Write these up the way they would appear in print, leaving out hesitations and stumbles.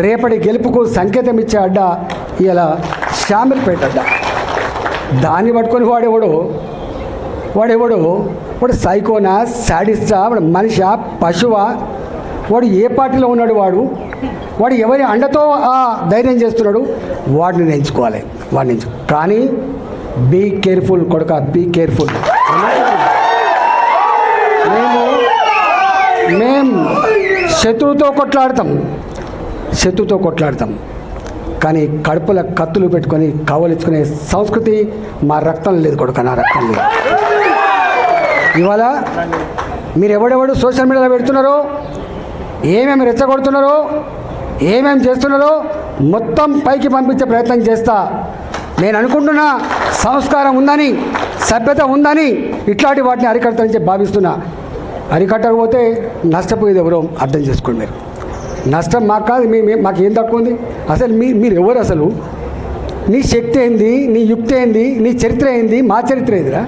రేపటి గెలుపుకు సంకేతం ఇచ్చే అడ్డ ఇలా షామిల్పేట అడ్డ. దాన్ని పట్టుకొని వాడు సైకోనా, సాడిస్టా, వాడు మనిషా, పశువా, వాడు ఏ పార్టీలో ఉన్నాడు, వాడు ఎవరి అండతో ఆ ధైర్యం చేస్తున్నాడు, వాడిని ఎంచుకోవాలి. కానీ బీ కేర్ఫుల్ కొడుక, బీ కేర్ఫుల్. మేము శత్రువుతో కొట్లాడతాం కానీ కడుపుల కత్తులు పెట్టుకొని కావలించుకునే సంస్కృతి మా రక్తం లేదు కొడుక, నా రక్తం లేదు. ఇవాళ మీరు ఎవడెవడు సోషల్ మీడియాలో పెడుతున్నారో, ఏమేమి రెచ్చగొడుతున్నారో, ఏమేమి చేస్తున్నారో మొత్తం పైకి పంపించే ప్రయత్నం చేస్తా. నేను అనుకుంటున్నా సంస్కారం ఉందని, సభ్యత ఉందని ఇట్లాంటి వాటిని అరికడతానని భావిస్తున్నా. అరికట్టకపోతే నష్టపోయేది ఎవరో అర్థం చేసుకోండి. మీరు నష్టం మాకు కాదు, మాకు ఏం తక్కువ ఉంది? అసలు మీరు ఎవరు? అసలు నీ శక్తి ఏంది, నీ యుక్తి ఏంది, నీ చరిత్ర ఏంది, మా చరిత్ర ఏందిరా?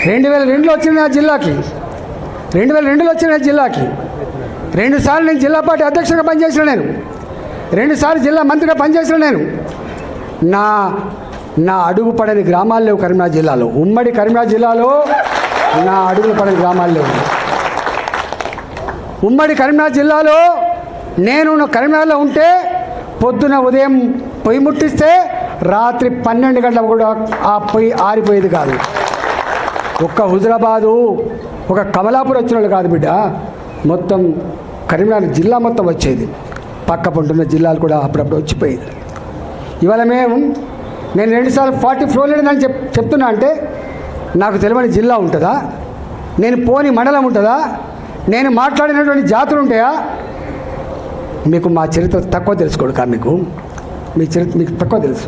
2002లో వచ్చిన నా జిల్లాకి, 2002లో వచ్చిన జిల్లాకి 2 సార్లు నేను జిల్లా పార్టీ అధ్యక్షుడిగా పనిచేసిన, నేను 2 సార్లు జిల్లా మంత్రిగా పనిచేసిన. నేను నా అడుగు పడని గ్రామాలు లేవు కరీంనగర్ జిల్లాలో. ఉమ్మడి కరీంనగర్ జిల్లాలో నా అడుగులు పడని గ్రామాలు లేవు. ఉమ్మడి కరీంనగర్ జిల్లాలో నేను కరీంనగర్లో ఉంటే పొద్దున ఉదయం పొయ్యి ముట్టిస్తే రాత్రి 12 గంటలకు కూడా ఆ పొయ్యి ఆరిపోయేది కాదు. ఒక్క హుజరాబాదు, ఒక కమలాపూర్ వచ్చిన వాళ్ళు కాదు బిడ్డ, మొత్తం కరీంనగర్ జిల్లా మొత్తం వచ్చేది. పక్క పంటున్న జిల్లాలు కూడా అప్పుడప్పుడు వచ్చిపోయేది. ఇవాళ నేను 2 సార్లు 40 ఫ్లోర్ లేదని చెప్తున్నా అంటే నాకు తెలియని జిల్లా ఉంటుందా? నేను పోని మండలం ఉంటుందా? నేను మాట్లాడినటువంటి జాతులు ఉంటాయా? మీకు మా చరిత్ర తక్కువ తెలుసుకోడు కా, మీ చరిత్ర మీకు తక్కువ తెలుసు.